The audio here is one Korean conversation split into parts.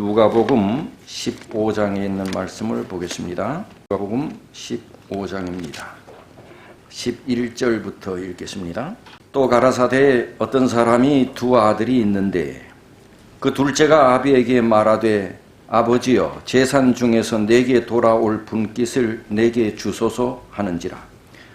누가복음 15장에 있는 말씀을 보겠습니다. 누가복음 15장입니다. 11절부터 읽겠습니다. 또 가라사대 어떤 사람이 두 아들이 있는데 그 둘째가 아비에게 말하되 아버지여 재산 중에서 내게 돌아올 분깃을 내게 주소서 하는지라.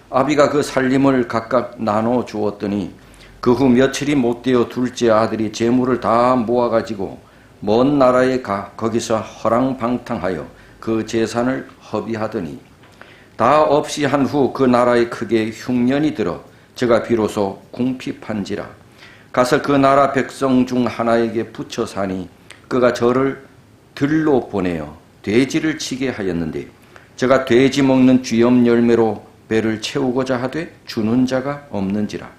아비가 그 살림을 각각 나눠 주었더니 그 후 며칠이 못되어 둘째 아들이 재물을 다 모아가지고 먼 나라에 가 거기서 허랑방탕하여 그 재산을 허비하더니 다 없이 한 후 그 나라에 크게 흉년이 들어 저가 비로소 궁핍한지라. 가서 그 나라 백성 중 하나에게 붙여 사니 그가 저를 들로 보내어 돼지를 치게 하였는데 저가 돼지 먹는 쥐염 열매로 배를 채우고자 하되 주는 자가 없는지라.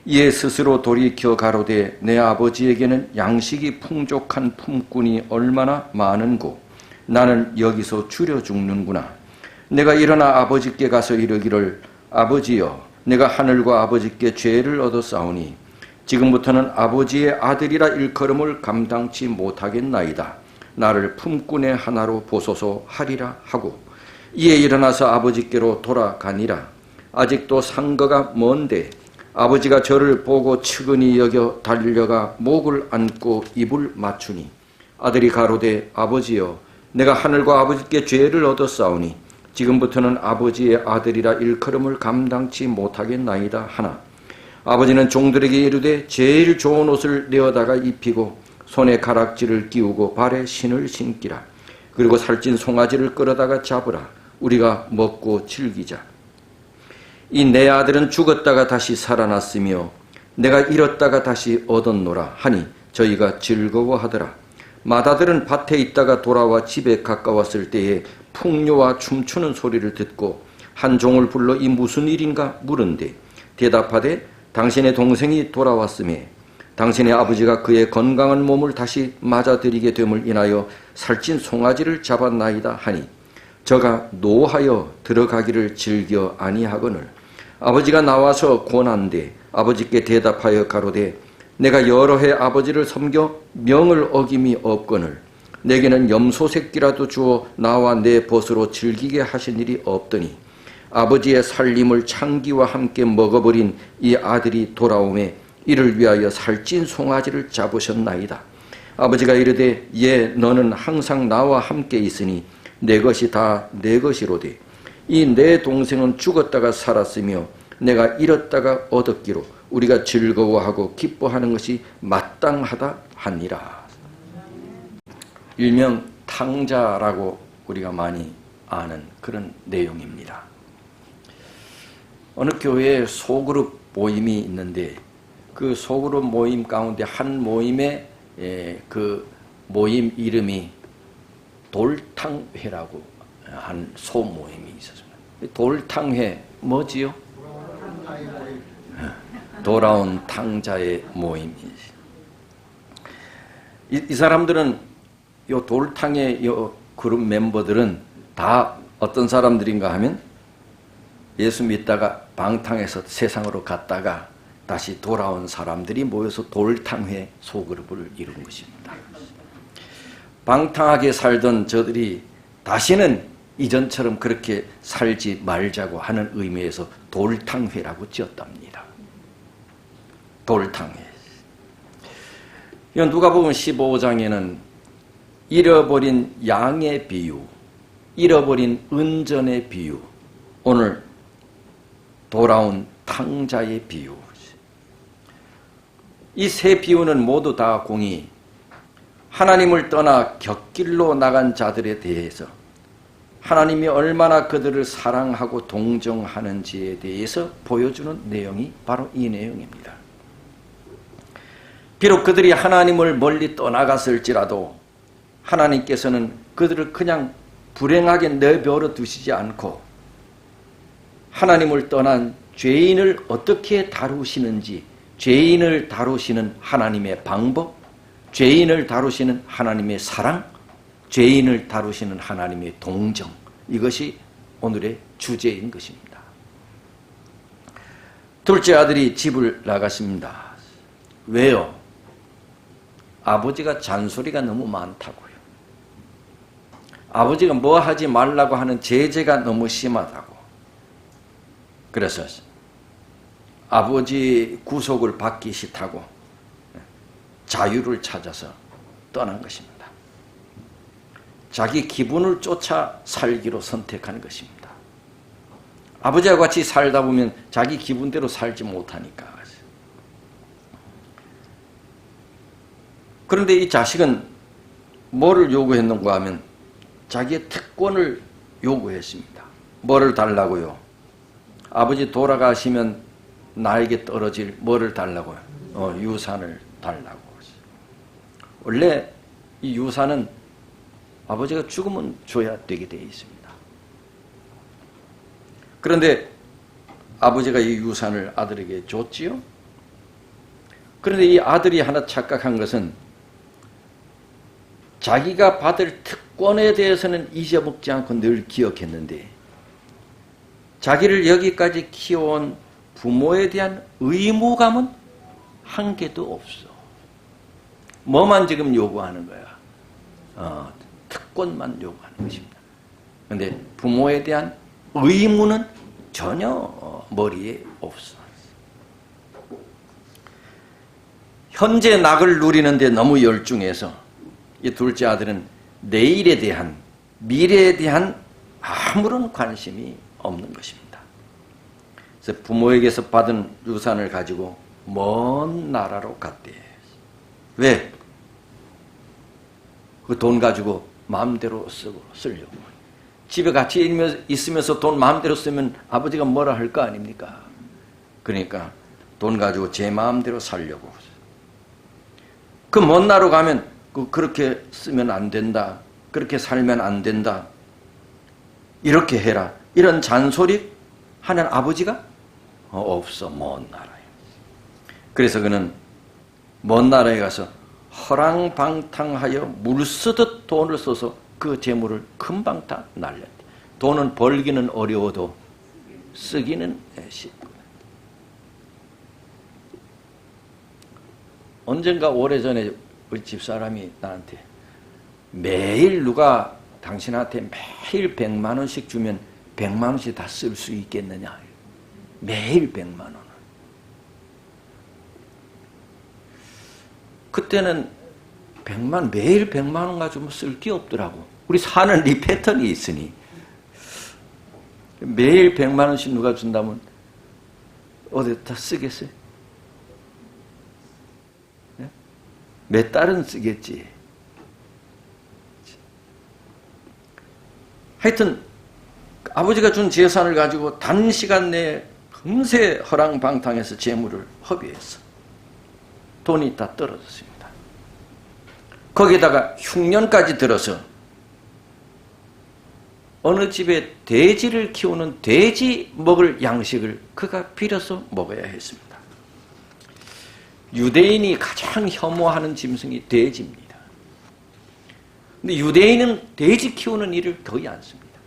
이에 스스로 돌이켜 가로되 내 아버지에게는 양식이 풍족한 품꾼이 얼마나 많은고 나는 여기서 줄여 죽는구나. 내가 일어나 아버지께 가서 이르기를 아버지여 내가 하늘과 아버지께 죄를 얻었사오니 지금부터는 아버지의 아들이라 일컬음을 감당치 못하겠나이다. 나를 품꾼의 하나로 보소서 하리라 하고 이에 일어나서 아버지께로 돌아가니라. 아직도 상거가 먼데 아버지가 저를 보고 측은히 여겨 달려가 목을 안고 입을 맞추니 아들이 가로되 아버지여 내가 하늘과 아버지께 죄를 얻었사오니 지금부터는 아버지의 아들이라 일컬음을 감당치 못하겠나이다 하나 아버지는 종들에게 이르되 제일 좋은 옷을 내어다가 입히고 손에 가락지를 끼우고 발에 신을 신기라. 그리고 살찐 송아지를 끌어다가 잡으라. 우리가 먹고 즐기자. 이 내 아들은 죽었다가 다시 살아났으며 내가 잃었다가 다시 얻었노라 하니 저희가 즐거워하더라. 맏아들은 밭에 있다가 돌아와 집에 가까웠을 때에 풍요와 춤추는 소리를 듣고 한 종을 불러 이 무슨 일인가 물은데 대답하되 당신의 동생이 돌아왔으며 당신의 아버지가 그의 건강한 몸을 다시 맞아들이게 됨을 인하여 살찐 송아지를 잡았나이다 하니 저가 노하여 들어가기를 즐겨 아니하거늘 아버지가 나와서 권한대 아버지께 대답하여 가로되 내가 여러 해 아버지를 섬겨 명을 어김이 없거늘 내게는 염소 새끼라도 주어 나와 내 벗으로 즐기게 하신 일이 없더니 아버지의 살림을 창기와 함께 먹어버린 이 아들이 돌아오매 이를 위하여 살찐 송아지를 잡으셨나이다. 아버지가 이르되 예 너는 항상 나와 함께 있으니 내 것이 다 내 것이로되 이 내 동생은 죽었다가 살았으며 내가 잃었다가 얻었기로 우리가 즐거워하고 기뻐하는 것이 마땅하다 하니라. 일명 탕자라고 우리가 많이 아는 그런 내용입니다. 어느 교회에 소그룹 모임이 있는데 그 소그룹 모임 가운데 한 모임에 그 모임 이름이 돌탕회라고 한 소모임이 있었습니다. 돌탕회 뭐지요? 돌아온 탕자의 모임이지. 이 사람들은 요 돌탕의 요 그룹 멤버들은 다 어떤 사람들인가 하면 예수 믿다가 방탕해서 세상으로 갔다가 다시 돌아온 사람들이 모여서 돌탕회 소그룹을 이룬 것입니다. 방탕하게 살던 저들이 다시는 이전처럼 그렇게 살지 말자고 하는 의미에서 돌탕회라고 지었답니다. 돌탕회. 누가복음 15장에는 잃어버린 양의 비유, 잃어버린 은전의 비유, 오늘 돌아온 탕자의 비유. 이 세 비유는 모두 다 공이 하나님을 떠나 곁길로 나간 자들에 대해서 하나님이 얼마나 그들을 사랑하고 동정하는지에 대해서 보여주는 내용이 바로 이 내용입니다. 비록 그들이 하나님을 멀리 떠나갔을지라도 하나님께서는 그들을 그냥 불행하게 내버려 두시지 않고 하나님을 떠난 죄인을 어떻게 다루시는지 죄인을 다루시는 하나님의 방법, 죄인을 다루시는 하나님의 사랑, 죄인을 다루시는 하나님의 동정, 이것이 오늘의 주제인 것입니다. 둘째 아들이 집을 나갔습니다. 왜요? 아버지가 잔소리가 너무 많다고요. 아버지가 뭐 하지 말라고 하는 제재가 너무 심하다고. 그래서 아버지 구속을 받기 싫다고 자유를 찾아서 떠난 것입니다. 자기 기분을 쫓아 살기로 선택한 것입니다. 아버지와 같이 살다 보면 자기 기분대로 살지 못하니까. 그런데 이 자식은 뭐를 요구했는가 하면 자기의 특권을 요구했습니다. 뭐를 달라고요? 아버지 돌아가시면 나에게 떨어질 뭐를 달라고요? 유산을 달라고. 원래 이 유산은 아버지가 죽으면 줘야 되게 되어 있습니다. 그런데 아버지가 이 유산을 아들에게 줬지요. 그런데 이 아들이 하나 착각한 것은 자기가 받을 특권에 대해서는 잊어먹지 않고 늘 기억했는데 자기를 여기까지 키워온 부모에 대한 의무감은 한 개도 없어. 뭐만 지금 요구하는 거야? 특권만 요구하는 것입니다. 그런데 부모에 대한 의무는 전혀 머리에 없어. 현재 낙을 누리는데 너무 열중해서 이 둘째 아들은 내일에 대한, 미래에 대한 아무런 관심이 없는 것입니다. 그래서 부모에게서 받은 유산을 가지고 먼 나라로 갔대. 왜? 그 돈 가지고 마음대로 쓰려고. 집에 같이 있으면서 돈 마음대로 쓰면 아버지가 뭐라 할 거 아닙니까? 그러니까 돈 가지고 제 마음대로 살려고. 그 먼 나라로 가면 그렇게 쓰면 안 된다. 그렇게 살면 안 된다. 이렇게 해라. 이런 잔소리 하는 아버지가 없어. 먼 나라에. 그래서 그는 먼 나라에 가서 허랑방탕하여 물쓰듯 돈을 써서 그 재물을 금방 다 날렸대. 돈은 벌기는 어려워도 쓰기는 쉽고. 언젠가 오래전에 우리 집사람이 나한테 매일 누가 당신한테 매일 100만 원씩 주면 100만 원씩 다 쓸 수 있겠느냐. 매일 100만 원을. 그때는 매일 100만 원 가지고 쓸 게 없더라고. 우리 사는 이 패턴이 있으니. 매일 100만 원씩 누가 준다면 어디다 쓰겠어요? 몇 달은 쓰겠지. 하여튼 아버지가 준 재산을 가지고 단시간 내에 금세 허랑방탕해서 재물을 허비했어. 돈이 다 떨어졌습니다. 거기다가 흉년까지 들어서 어느 집에 돼지를 키우는 돼지 먹을 양식을 그가 빌어서 먹어야 했습니다. 유대인이 가장 혐오하는 짐승이 돼지입니다. 근데 유대인은 돼지 키우는 일을 거의 안 씁니다.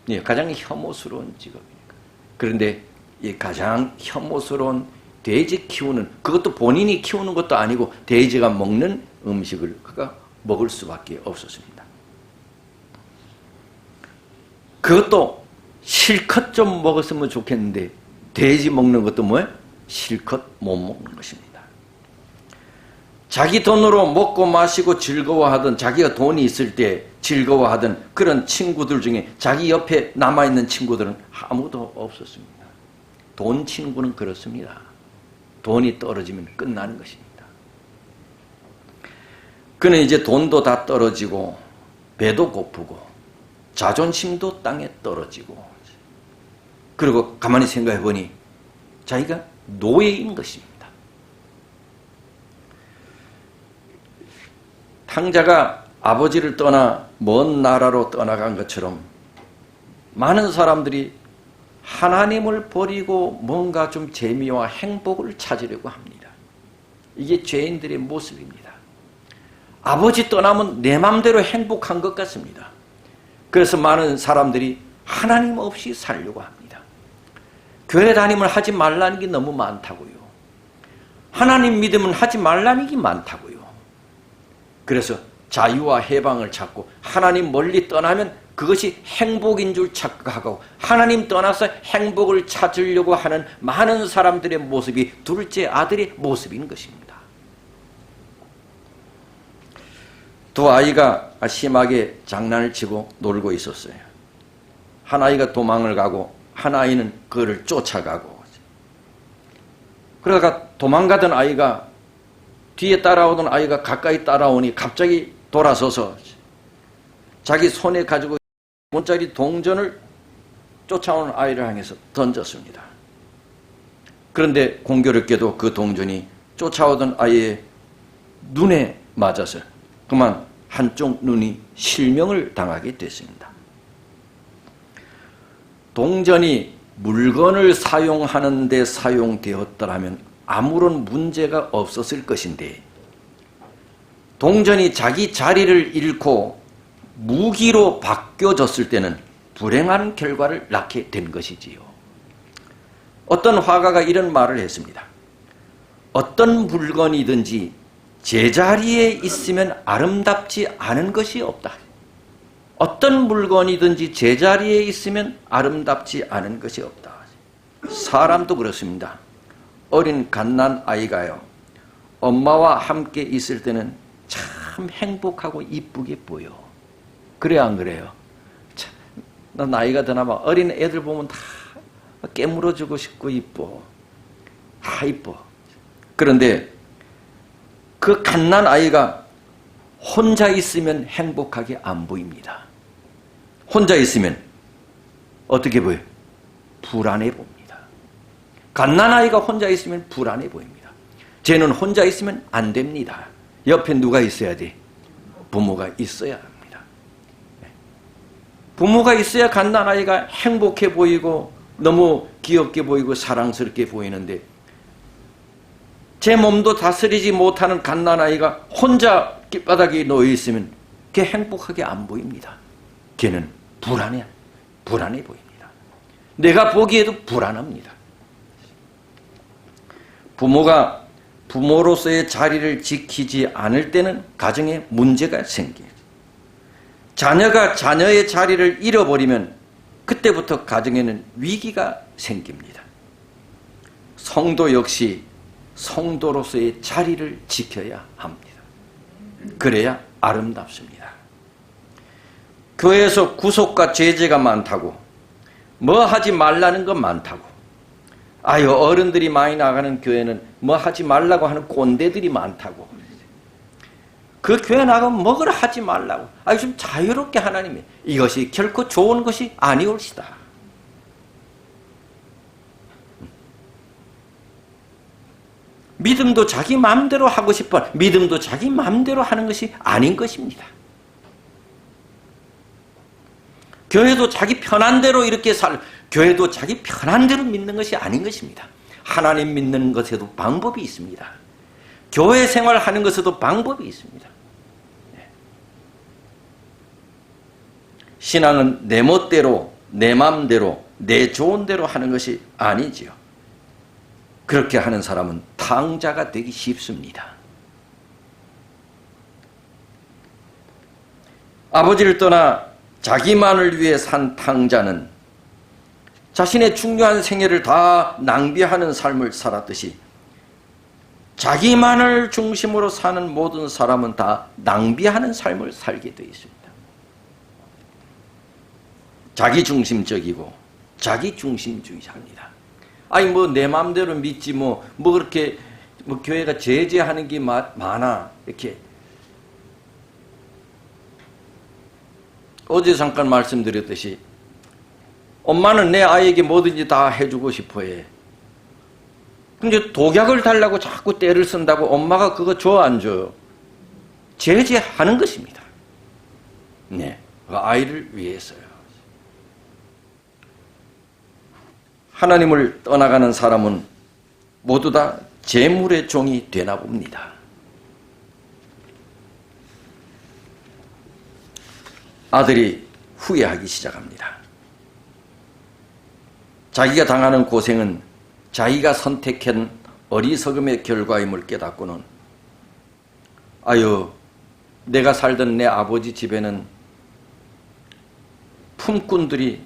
예, 가장 혐오스러운 직업이니까. 그런데 이 가장 혐오스러운 돼지 키우는, 그것도 본인이 키우는 것도 아니고 돼지가 먹는 음식을 그가 먹을 수밖에 없었습니다. 그것도 실컷 좀 먹었으면 좋겠는데 돼지 먹는 것도 뭐예요? 실컷 못 먹는 것입니다. 자기 돈으로 먹고 마시고 즐거워하던, 자기가 돈이 있을 때 즐거워하던 그런 친구들 중에 자기 옆에 남아있는 친구들은 아무도 없었습니다. 돈 친구는 그렇습니다. 돈이 떨어지면 끝나는 것입니다. 그는 이제 돈도 다 떨어지고 배도 고프고 자존심도 땅에 떨어지고, 그리고 가만히 생각해 보니 자기가 노예인 것입니다. 탕자가 아버지를 떠나 먼 나라로 떠나간 것처럼 많은 사람들이 하나님을 버리고 뭔가 좀 재미와 행복을 찾으려고 합니다. 이게 죄인들의 모습입니다. 아버지 떠나면 내 마음대로 행복한 것 같습니다. 그래서 많은 사람들이 하나님 없이 살려고 합니다. 교회 다님을 하지 말라는 게 너무 많다고요. 하나님 믿으면 하지 말라는 게 많다고요. 그래서 자유와 해방을 찾고 하나님 멀리 떠나면 그것이 행복인 줄 착각하고 하나님 떠나서 행복을 찾으려고 하는 많은 사람들의 모습이 둘째 아들의 모습인 것입니다. 두 아이가 심하게 장난을 치고 놀고 있었어요. 한 아이가 도망을 가고 한 아이는 그를 쫓아가고, 그러다가 도망가던 아이가 뒤에 따라오던 아이가 가까이 따라오니 갑자기 돌아서서 자기 손에 가지고 1원짜리 동전을 쫓아오는 아이를 향해서 던졌습니다. 그런데 공교롭게도 그 동전이 쫓아오던 아이의 눈에 맞아서 그만 한쪽 눈이 실명을 당하게 됐습니다. 동전이 물건을 사용하는 데 사용되었더라면 아무런 문제가 없었을 것인데 동전이 자기 자리를 잃고 무기로 바뀌어졌을 때는 불행한 결과를 낳게 된 것이지요. 어떤 화가가 이런 말을 했습니다. 어떤 물건이든지 제자리에 있으면 아름답지 않은 것이 없다. 어떤 물건이든지 제자리에 있으면 아름답지 않은 것이 없다. 사람도 그렇습니다. 어린 갓난 아이가요, 엄마와 함께 있을 때는 참 행복하고 이쁘게 보여. 그래요, 안 그래요? 참, 나 나이가 드나마 어린 애들 보면 다 깨물어주고 싶고 이뻐. 다 이뻐. 그런데 그 갓난 아이가 혼자 있으면 행복하게 안 보입니다. 혼자 있으면 어떻게 보여요? 불안해 봅니다. 갓난아이가 혼자 있으면 불안해 보입니다. 쟤는 혼자 있으면 안 됩니다. 옆에 누가 있어야 돼? 부모가 있어야 합니다. 부모가 있어야 갓난아이가 행복해 보이고 너무 귀엽게 보이고 사랑스럽게 보이는데 제 몸도 다스리지 못하는 갓난아이가 혼자 길바닥에 놓여있으면 걔 행복하게 안 보입니다. 걔는 불안해 보입니다. 내가 보기에도 불안합니다. 부모가 부모로서의 자리를 지키지 않을 때는 가정에 문제가 생겨요. 자녀가 자녀의 자리를 잃어버리면 그때부터 가정에는 위기가 생깁니다. 성도 역시 성도로서의 자리를 지켜야 합니다. 그래야 아름답습니다. 교회에서 구속과 제재가 많다고, 뭐 하지 말라는 건 많다고, 아유 어른들이 많이 나가는 교회는 뭐 하지 말라고 하는 꼰대들이 많다고, 그 교회 나가면 뭐를 하지 말라고, 아유 좀 자유롭게 하나님이, 이것이 결코 좋은 것이 아니올시다. 믿음도 자기 마음대로 하고 싶어, 믿음도 자기 마음대로 하는 것이 아닌 것입니다. 교회도 자기 편한 대로 이렇게 교회도 자기 편한 대로 믿는 것이 아닌 것입니다. 하나님 믿는 것에도 방법이 있습니다. 교회 생활하는 것에도 방법이 있습니다. 신앙은 내 멋대로, 내 마음대로, 내 좋은 대로 하는 것이 아니지요. 그렇게 하는 사람은 탕자가 되기 쉽습니다. 아버지를 떠나 자기만을 위해 산 탕자는 자신의 중요한 생애를 다 낭비하는 삶을 살았듯이 자기만을 중심으로 사는 모든 사람은 다 낭비하는 삶을 살게 되어 있습니다. 자기중심적이고 자기중심주의자입니다. 아니 뭐 내 마음대로 믿지 뭐 그렇게 교회가 제재하는 게 많아 이렇게. 어제 잠깐 말씀드렸듯이 엄마는 내 아이에게 뭐든지 다 해주고 싶어해. 근데 독약을 달라고 자꾸 떼를 쓴다고 엄마가 그거 줘 안 줘요? 제재하는 것입니다. 네, 그 아이를 위해서요. 하나님을 떠나가는 사람은 모두 다 재물의 종이 되나 봅니다. 아들이 후회하기 시작합니다. 자기가 당하는 고생은 자기가 선택한 어리석음의 결과임을 깨닫고는 아유 내가 살던 내 아버지 집에는 품꾼들이,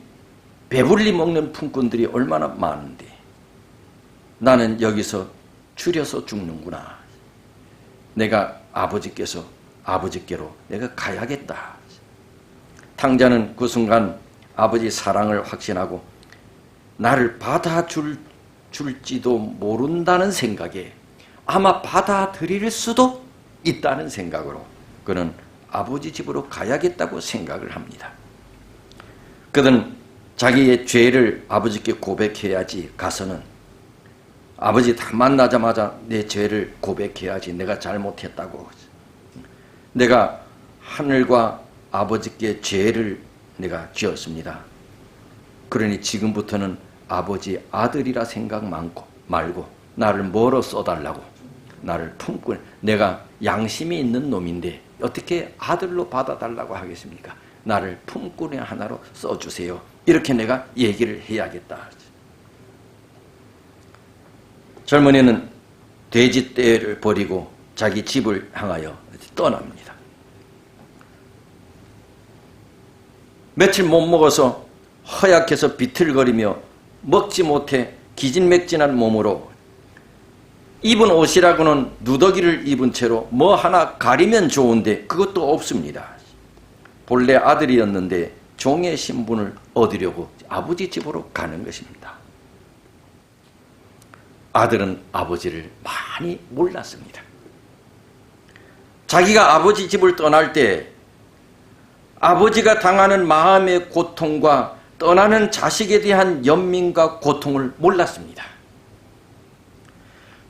배불리 먹는 품꾼들이 얼마나 많은데 나는 여기서 줄여서 죽는구나. 내가 아버지께로 내가 가야겠다. 탕자는 그 순간 아버지 사랑을 확신하고 나를 받아줄지도 모른다는 생각에, 아마 받아들일 수도 있다는 생각으로 그는 아버지 집으로 가야겠다고 생각을 합니다. 그는 자기의 죄를 아버지께 고백해야지, 가서는 아버지 다 만나자마자 내 죄를 고백해야지, 내가 잘못했다고. 내가 하늘과 아버지께 죄를 내가 지었습니다. 그러니 지금부터는 아버지 아들이라 생각 말고 나를 뭐로 써달라고, 나를 품고, 내가 양심이 있는 놈인데 어떻게 아들로 받아달라고 하겠습니까? 나를 품꾼의 하나로 써주세요. 이렇게 내가 얘기를 해야겠다. 젊은이는 돼지떼를 버리고 자기 집을 향하여 떠납니다. 며칠 못 먹어서 허약해서 비틀거리며 먹지 못해 기진맥진한 몸으로, 입은 옷이라고는 누더기를 입은 채로 뭐 하나 가리면 좋은데 그것도 없습니다. 본래 아들이었는데 종의 신분을 얻으려고 아버지 집으로 가는 것입니다. 아들은 아버지를 많이 몰랐습니다. 자기가 아버지 집을 떠날 때 아버지가 당하는 마음의 고통과 떠나는 자식에 대한 연민과 고통을 몰랐습니다.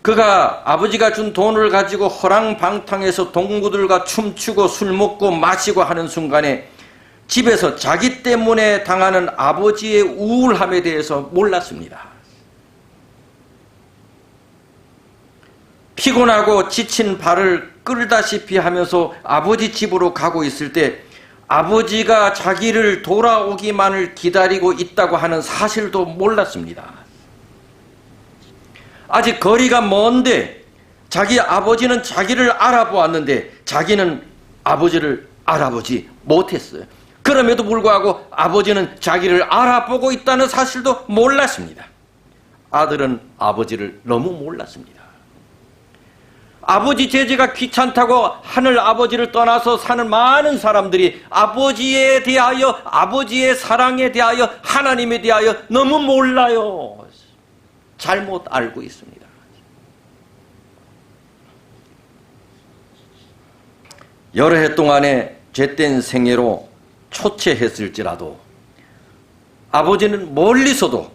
그가 아버지가 준 돈을 가지고 허랑방탕해서 동무들과 춤추고 술 먹고 마시고 하는 순간에 집에서 자기 때문에 당하는 아버지의 우울함에 대해서 몰랐습니다. 피곤하고 지친 발을 끌다시피 하면서 아버지 집으로 가고 있을 때 아버지가 자기를 돌아오기만을 기다리고 있다고 하는 사실도 몰랐습니다. 아직 거리가 먼데 자기 아버지는 자기를 알아보았는데 자기는 아버지를 알아보지 못했어요. 그럼에도 불구하고 아버지는 자기를 알아보고 있다는 사실도 몰랐습니다. 아들은 아버지를 너무 몰랐습니다. 아버지 제재가 귀찮다고 하늘 아버지를 떠나서 사는 많은 사람들이 아버지에 대하여, 아버지의 사랑에 대하여, 하나님에 대하여 너무 몰라요. 잘못 알고 있습니다. 여러 해 동안의 죄된 생애로 초췌했을지라도 아버지는 멀리서도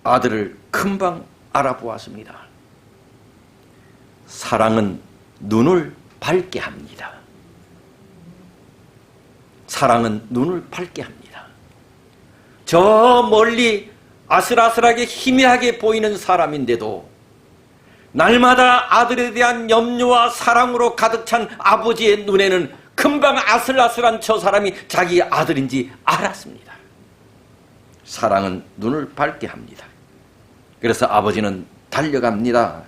아들을 금방 알아보았습니다. 사랑은 눈을 밝게 합니다. 사랑은 눈을 밝게 합니다. 저 멀리 아슬아슬하게 희미하게 보이는 사람인데도 날마다 아들에 대한 염려와 사랑으로 가득 찬 아버지의 눈에는 금방 아슬아슬한 저 사람이 자기 아들인지 알았습니다. 사랑은 눈을 밝게 합니다. 그래서 아버지는 달려갑니다.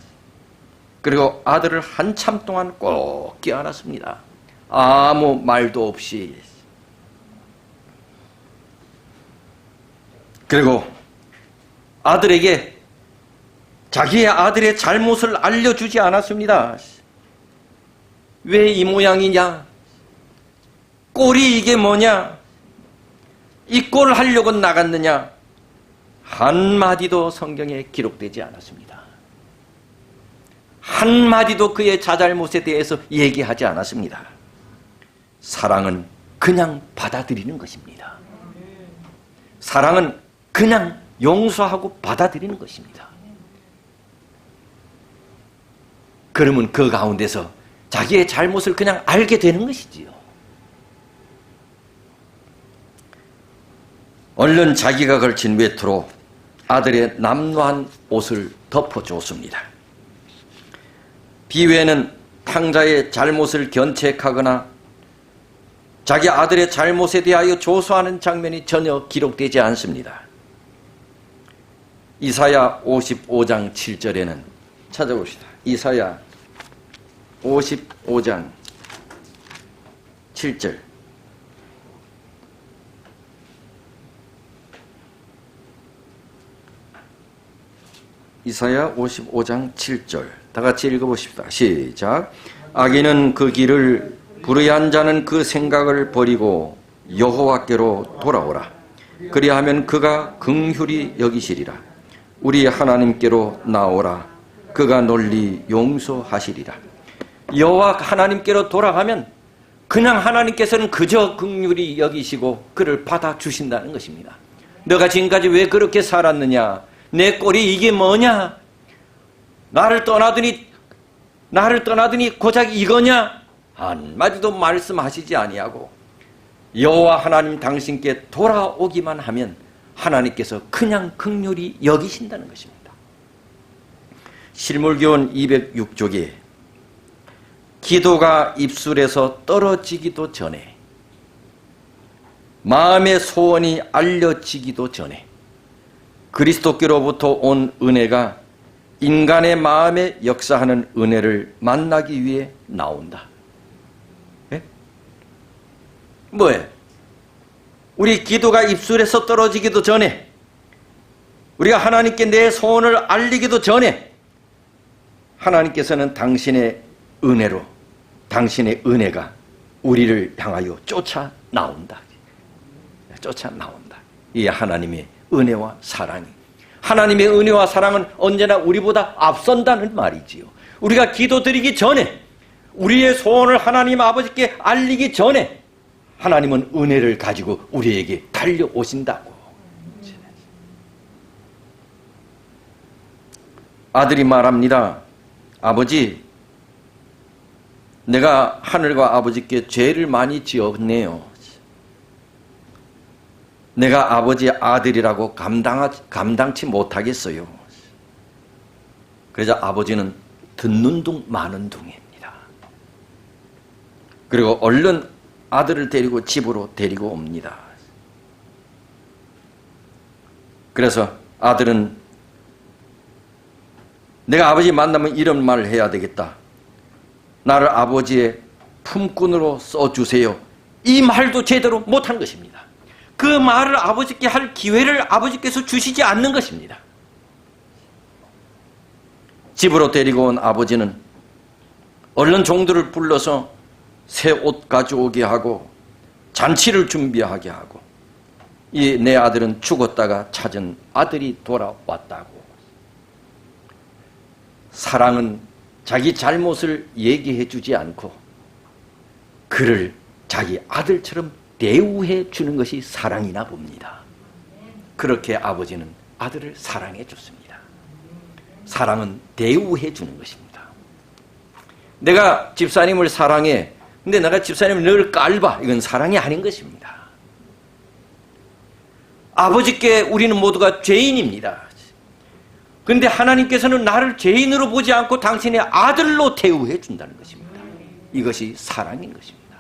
그리고 아들을 한참 동안 꼭 껴안았습니다. 아무 말도 없이. 그리고 아들에게 자기의 아들의 잘못을 알려주지 않았습니다. 왜 이 모양이냐? 꼴이 이게 뭐냐? 이 꼴을 하려고 나갔느냐? 한마디도 성경에 기록되지 않았습니다. 한마디도 그의 자잘못에 대해서 얘기하지 않았습니다. 사랑은 그냥 받아들이는 것입니다. 사랑은 그냥 용서하고 받아들이는 것입니다. 그러면 그 가운데서 자기의 잘못을 그냥 알게 되는 것이지요. 얼른 자기가 걸친 외투로 아들의 남루한 옷을 덮어줬습니다. 비유에는 탕자의 잘못을 견책하거나 자기 아들의 잘못에 대하여 조소하는 장면이 전혀 기록되지 않습니다. 이사야 55장 7절에는 찾아봅시다. 이사야 55장 7절. 이사야 55장 7절. 다 같이 읽어보십시다. 시작. 악인은 그 길을, 불의한 자는 그 생각을 버리고 여호와께로 돌아오라. 그리하면 그가 긍휼히 여기시리라. 우리 하나님께로 나오라. 그가 널리 용서하시리라. 여호와 하나님께로 돌아가면 그냥 하나님께서는 그저 긍휼히 여기시고 그를 받아주신다는 것입니다. 너가 지금까지 왜 그렇게 살았느냐? 내 꼴이 이게 뭐냐? 나를 떠나더니 고작 이거냐? 한마디도 말씀하시지 아니하고 여호와 하나님 당신께 돌아오기만 하면 하나님께서 그냥 긍휼히 여기신다는 것입니다. 실물교훈 206쪽에 기도가 입술에서 떨어지기도 전에, 마음의 소원이 알려지기도 전에 그리스도께로부터 온 은혜가 인간의 마음에 역사하는 은혜를 만나기 위해 나온다. 예? 뭐예요? 우리 기도가 입술에서 떨어지기도 전에, 우리가 하나님께 내 소원을 알리기도 전에 하나님께서는 당신의 은혜로, 당신의 은혜가 우리를 향하여 쫓아 나온다. 쫓아 나온다. 이 하나님의 은혜와 사랑이, 하나님의 은혜와 사랑은 언제나 우리보다 앞선다는 말이지요. 우리가 기도드리기 전에, 우리의 소원을 하나님 아버지께 알리기 전에 하나님은 은혜를 가지고 우리에게 달려오신다고. 아들이 말합니다. 아버지, 내가 하늘과 아버지께 죄를 많이 지었네요. 내가 아버지의 아들이라고 감당치 못하겠어요. 그래서 아버지는 듣는 둥 마는 둥입니다. 그리고 얼른 아들을 데리고 집으로 데리고 옵니다. 그래서 아들은 내가 아버지 만나면 이런 말을 해야 되겠다. 나를 아버지의 품꾼으로 써주세요. 이 말도 제대로 못한 것입니다. 그 말을 아버지께 할 기회를 아버지께서 주시지 않는 것입니다. 집으로 데리고 온 아버지는 얼른 종들을 불러서 새 옷 가져오게 하고 잔치를 준비하게 하고, 이 내 아들은 죽었다가 찾은 아들이 돌아왔다고. 사랑은 자기 잘못을 얘기해 주지 않고 그를 자기 아들처럼 대우해 주는 것이 사랑이나 봅니다. 그렇게 아버지는 아들을 사랑해 줬습니다. 사랑은 대우해 주는 것입니다. 내가 집사님을 사랑해. 근데 내가 집사님을 늘 깔봐. 이건 사랑이 아닌 것입니다. 아버지께 우리는 모두가 죄인입니다. 그런데 하나님께서는 나를 죄인으로 보지 않고 당신의 아들로 대우해 준다는 것입니다. 이것이 사랑인 것입니다.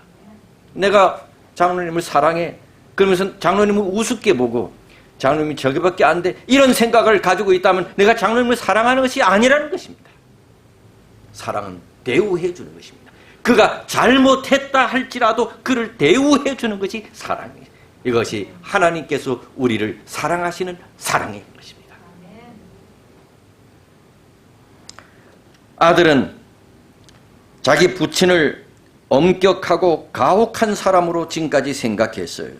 내가 장로님을 사랑해. 그러면서 장로님을 우습게 보고 장로님이 저기밖에 안 돼. 이런 생각을 가지고 있다면 내가 장로님을 사랑하는 것이 아니라는 것입니다. 사랑은 대우해 주는 것입니다. 그가 잘못했다 할지라도 그를 대우해 주는 것이 사랑이에요. 이것이 하나님께서 우리를 사랑하시는 사랑인 것입니다. 아들은 자기 부친을 엄격하고 가혹한 사람으로 지금까지 생각했어요.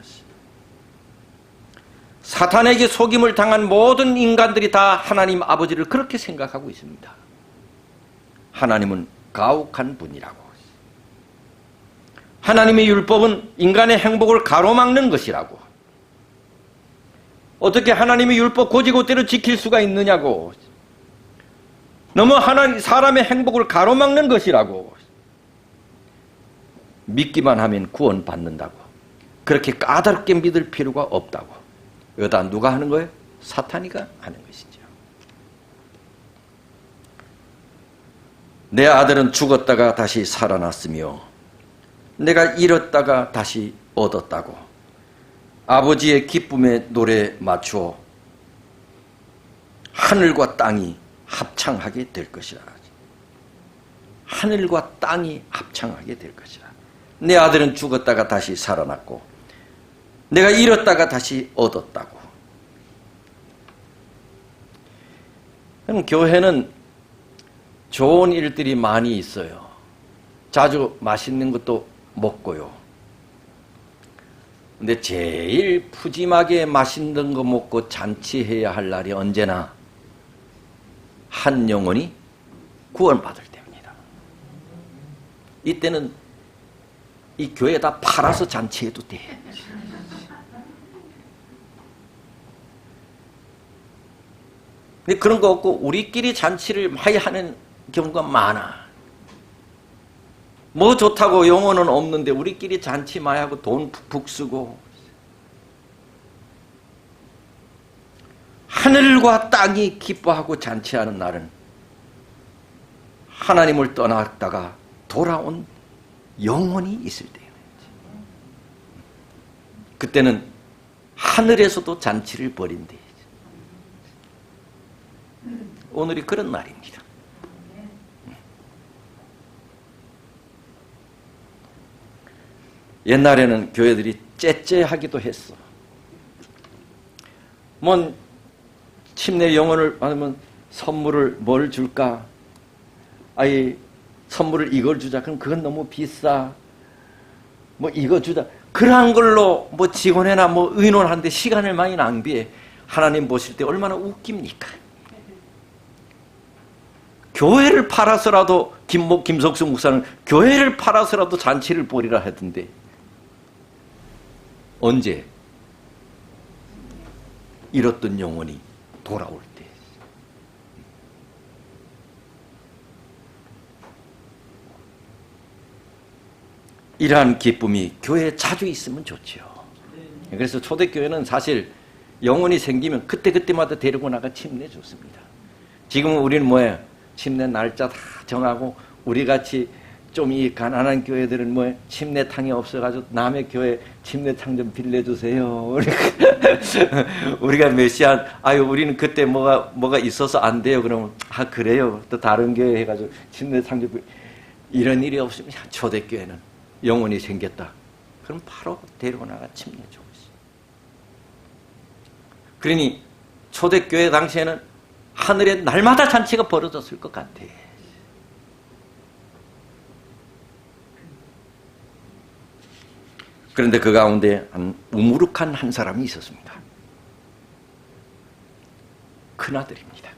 사탄에게 속임을 당한 모든 인간들이 다 하나님 아버지를 그렇게 생각하고 있습니다. 하나님은 가혹한 분이라고. 하나님의 율법은 인간의 행복을 가로막는 것이라고. 어떻게 하나님의 율법 고지고대로 지킬 수가 있느냐고. 너무 사람의 행복을 가로막는 것이라고. 믿기만 하면 구원받는다고. 그렇게 까다롭게 믿을 필요가 없다고. 이거 다 누가 하는 거예요? 사탄이가 하는 것이죠. 내 아들은 죽었다가 다시 살아났으며 내가 잃었다가 다시 얻었다고. 아버지의 기쁨의 노래에 맞추어 하늘과 땅이 합창하게 될 것이라. 하늘과 땅이 합창하게 될 것이라. 내 아들은 죽었다가 다시 살아났고 내가 잃었다가 다시 얻었다고. 그럼 교회는 좋은 일들이 많이 있어요. 자주 맛있는 것도 먹고요. 근데 제일 푸짐하게 맛있는 거 먹고 잔치해야 할 날이 언제나 한 영혼이 구원받을 때입니다. 이때는 이 교회에다 팔아서 잔치해도 돼. 근데 그런 거 없고 우리끼리 잔치를 많이 하는 경우가 많아. 뭐 좋다고 영혼은 없는데 우리끼리 잔치 많이 하고 돈 푹푹 쓰고. 하늘과 땅이 기뻐하고 잔치하는 날은 하나님을 떠났다가 돌아온 영혼이 있을 때예요. 그때는 하늘에서도 잔치를 벌인대. 오늘이 그런 날입니다. 옛날에는 교회들이 째째하기도 했어. 뭐 침례 영혼을 받으면 선물을 뭘 줄까? 아이 선물을 이걸 주자. 그럼 그건 너무 비싸. 뭐 이거 주자. 그러한 걸로 뭐 직원회나 뭐 의논하는데 시간을 많이 낭비해. 하나님 보실 때 얼마나 웃깁니까? 교회를 팔아서라도 김석수 목사는 교회를 팔아서라도 잔치를 벌이라 하던데 언제? 잃었던 영혼이 돌아올 때. 이러한 기쁨이 교회에 자주 있으면 좋죠. 그래서 초대교회는 사실 영혼이 생기면 그때그때마다 데리고 나가 침례 줬습니다. 지금은 우리는 뭐예요? 침례 날짜 다 정하고 우리같이 좀 이 가난한 교회들은 뭐 침례탕이 없어가지고 남의 교회 침례탕 좀 빌려주세요. 우리가 메시아 아유 우리는 그때 뭐가 있어서 안 돼요. 그러면 아 그래요. 또 다른 교회 해가지고 침례탕 좀 이런 일이 없으면 초대교회는 영혼이 생겼다. 그럼 바로 데리고 나가 침례 주고 있어요. 그러니 초대교회 당시에는 하늘에 날마다 잔치가 벌어졌을 것 같아. 그런데 그 가운데 우무룩한 한 사람이 있었습니다. 큰아들입니다.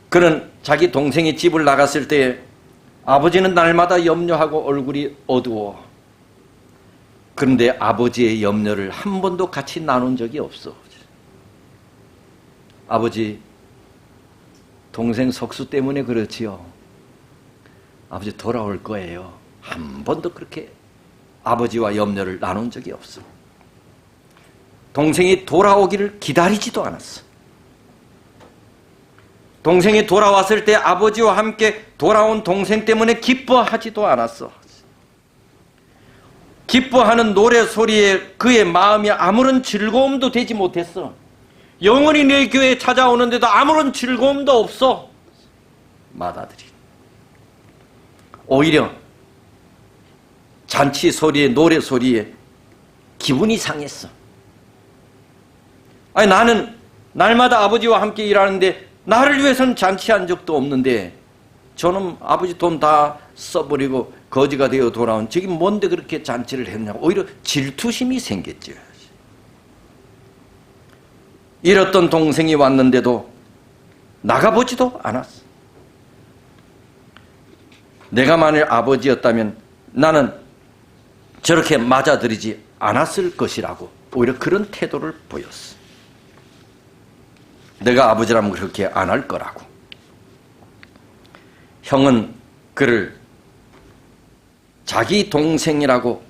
그는 자기 동생이 집을 나갔을 때 아버지는 날마다 염려하고 얼굴이 어두워. 그런데 아버지의 염려를 한 번도 같이 나눈 적이 없어. 아버지, 동생 석수 때문에 그렇지요. 아버지 돌아올 거예요. 한 번도 그렇게 아버지와 염려를 나눈 적이 없어. 동생이 돌아오기를 기다리지도 않았어. 동생이 돌아왔을 때 아버지와 함께 돌아온 동생 때문에 기뻐하지도 않았어. 기뻐하는 노래소리에 그의 마음이 아무런 즐거움도 되지 못했어. 영원히 내 교회에 찾아오는데도 아무런 즐거움도 없어. 맏아들이. 오히려 잔치 소리에 노래 소리에 기분이 상했어. 아니 나는 날마다 아버지와 함께 일하는데 나를 위해서는 잔치한 적도 없는데 저는 아버지 돈 다 써버리고 거지가 되어 돌아온 저기 뭔데 그렇게 잔치를 했냐고 오히려 질투심이 생겼죠. 잃었던 동생이 왔는데도 나가보지도 않았어. 내가 만일 아버지였다면 나는 저렇게 맞아들이지 않았을 것이라고 오히려 그런 태도를 보였어. 내가 아버지라면 그렇게 안 할 거라고. 형은 그를 자기 동생이라고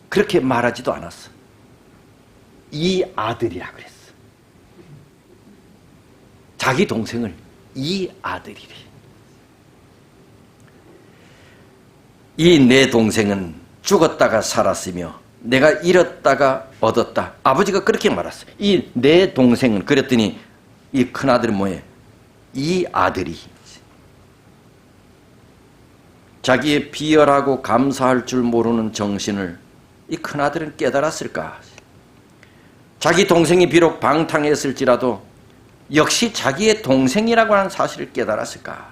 그렇게 말하지도 않았어. 이 아들이라 그랬어. 자기 동생을 이 아들이래. 이 내 동생은 죽었다가 살았으며 내가 잃었다가 얻었다. 아버지가 그렇게 말했어. 이 내 동생은 그랬더니 이 큰아들은 뭐예요? 이 아들이 자기의 비열하고 감사할 줄 모르는 정신을 이 큰아들은 깨달았을까? 자기 동생이 비록 방탕했을지라도 역시 자기의 동생이라고 하는 사실을 깨달았을까?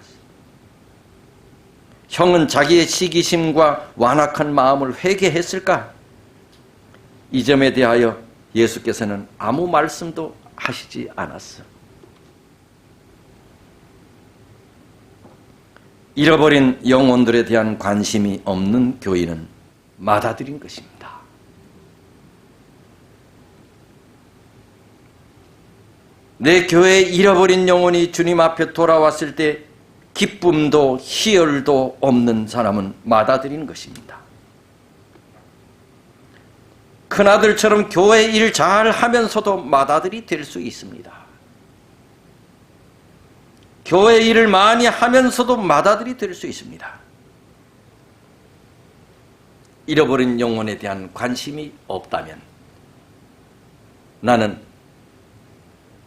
형은 자기의 시기심과 완악한 마음을 회개했을까? 이 점에 대하여 예수께서는 아무 말씀도 하시지 않았어. 잃어버린 영혼들에 대한 관심이 없는 교인은 맏아들인 것입니다. 내 교회에 잃어버린 영혼이 주님 앞에 돌아왔을 때 기쁨도 희열도 없는 사람은 맏아들인 것입니다. 큰아들처럼 교회 일 잘 하면서도 맏아들이 될 수 있습니다. 교회 일을 많이 하면서도 맏아들이 될 수 있습니다. 잃어버린 영혼에 대한 관심이 없다면 나는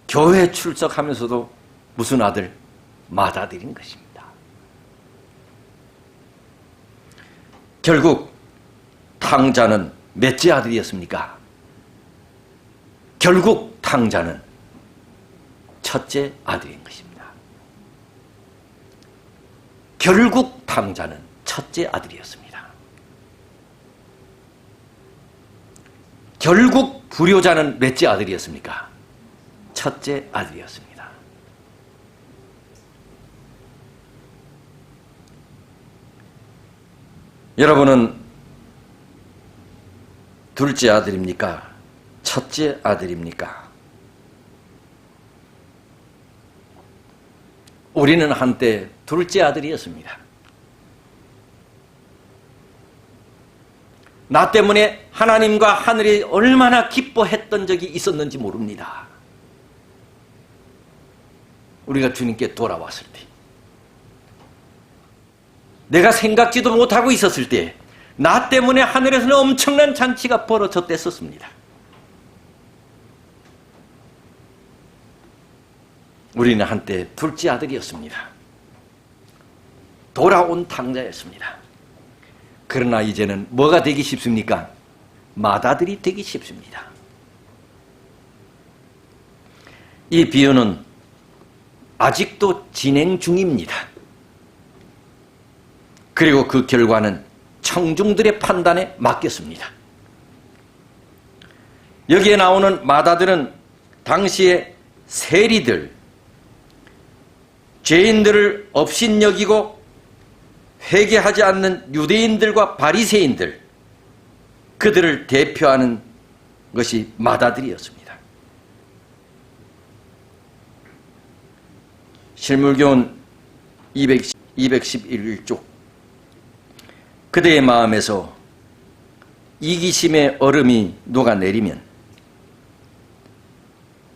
교회 출석하면서도 무슨 아들? 맏아들인 것입니다. 결국 탕자는 몇째 아들이었습니까? 결국 탕자는 첫째 아들인 것입니다. 결국 탕자는 첫째 아들이었습니다. 결국 불효자는 몇째 아들이었습니까? 첫째 아들이었습니다. 여러분은 둘째 아들입니까? 첫째 아들입니까? 우리는 한때 둘째 아들이었습니다. 나 때문에 하나님과 하늘이 얼마나 기뻐했던 적이 있었는지 모릅니다. 우리가 주님께 돌아왔을 때, 내가 생각지도 못하고 있었을 때, 나 때문에 하늘에서는 엄청난 잔치가 벌어졌댔었습니다. 우리는 한때 둘째 아들이었습니다. 돌아온 탕자였습니다. 그러나 이제는 뭐가 되기 쉽습니까? 맏아들이 되기 쉽습니다. 이 비유는 아직도 진행 중입니다. 그리고 그 결과는 청중들의 판단에 맡겼습니다. 여기에 나오는 맏아들은 당시의 세리들, 죄인들을 업신여기고 회개하지 않는 유대인들과 바리새인들, 그들을 대표하는 것이 맏아들이었습니다. 실물교훈 211쪽, 그대의 마음에서 이기심의 얼음이 녹아내리면,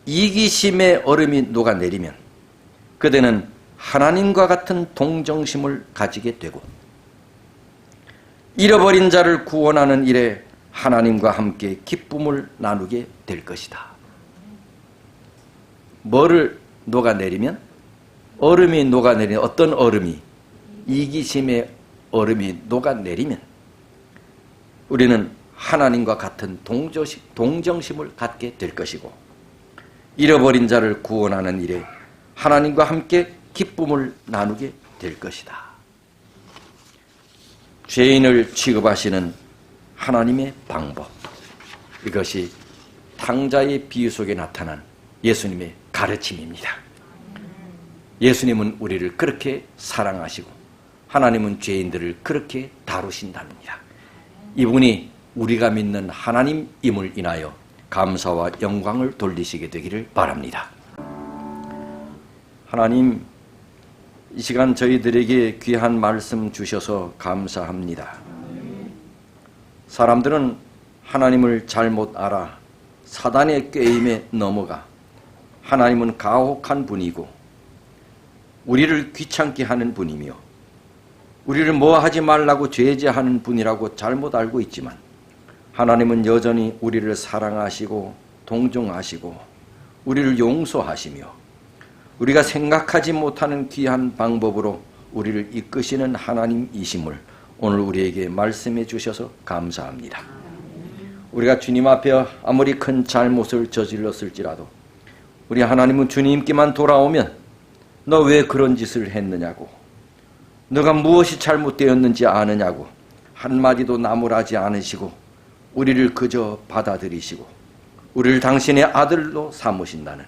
이기심의 얼음이 녹아내리면 그대는 하나님과 같은 동정심을 가지게 되고 잃어버린 자를 구원하는 일에 하나님과 함께 기쁨을 나누게 될 것이다. 뭐를 녹아내리면? 얼음이 녹아내리는, 어떤 얼음이? 이기심의 얼음이 녹아내리면 우리는 하나님과 같은 동정심을 갖게 될 것이고 잃어버린 자를 구원하는 일에 하나님과 함께 기쁨을 나누게 될 것이다. 죄인을 취급하시는 하나님의 방법, 이것이 탕자의 비유 속에 나타난 예수님의 가르침입니다. 예수님은 우리를 그렇게 사랑하시고 하나님은 죄인들을 그렇게 다루신답니다. 이분이 우리가 믿는 하나님임을 인하여 감사와 영광을 돌리시게 되기를 바랍니다. 하나님, 이 시간 저희들에게 귀한 말씀 주셔서 감사합니다. 사람들은 하나님을 잘못 알아 사단의 꾀임에 넘어가 하나님은 가혹한 분이고 우리를 귀찮게 하는 분이며 우리를 뭐 하지 말라고 제재하는 분이라고 잘못 알고 있지만 하나님은 여전히 우리를 사랑하시고 동정하시고 우리를 용서하시며 우리가 생각하지 못하는 귀한 방법으로 우리를 이끄시는 하나님이심을 오늘 우리에게 말씀해 주셔서 감사합니다. 우리가 주님 앞에 아무리 큰 잘못을 저질렀을지라도 우리 하나님은 주님께만 돌아오면 너 왜 그런 짓을 했느냐고, 너가 무엇이 잘못되었는지 아느냐고 한마디도 나무라지 않으시고 우리를 그저 받아들이시고 우리를 당신의 아들로 삼으신다는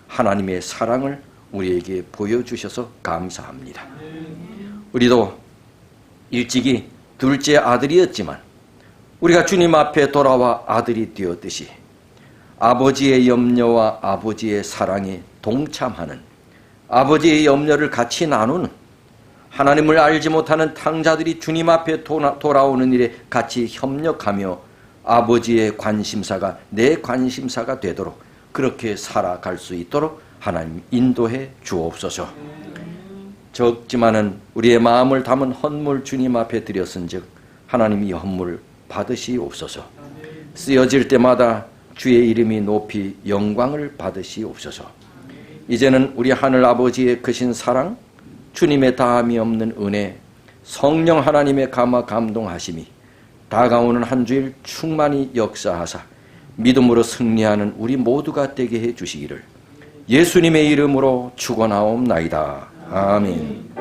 하나님의 사랑을 우리에게 보여주셔서 감사합니다. 우리도 일찍이 둘째 아들이었지만 우리가 주님 앞에 돌아와 아들이 되었듯이 아버지의 염려와 아버지의 사랑에 동참하는, 아버지의 염려를 같이 나누는, 하나님을 알지 못하는 탕자들이 주님 앞에 돌아오는 일에 같이 협력하며 아버지의 관심사가 내 관심사가 되도록 그렇게 살아갈 수 있도록 하나님 인도해 주옵소서. 적지만은 우리의 마음을 담은 헌물 주님 앞에 드렸은즉 하나님 이 헌물을 받으시옵소서. 쓰여질 때마다 주의 이름이 높이 영광을 받으시옵소서. 이제는 우리 하늘 아버지의 크신 사랑, 주님의 다함이 없는 은혜, 성령 하나님의 감화 감동하심이 다가오는 한 주일 충만히 역사하사 믿음으로 승리하는 우리 모두가 되게 해 주시기를 예수님의 이름으로 축원하옵나이다. 아멘.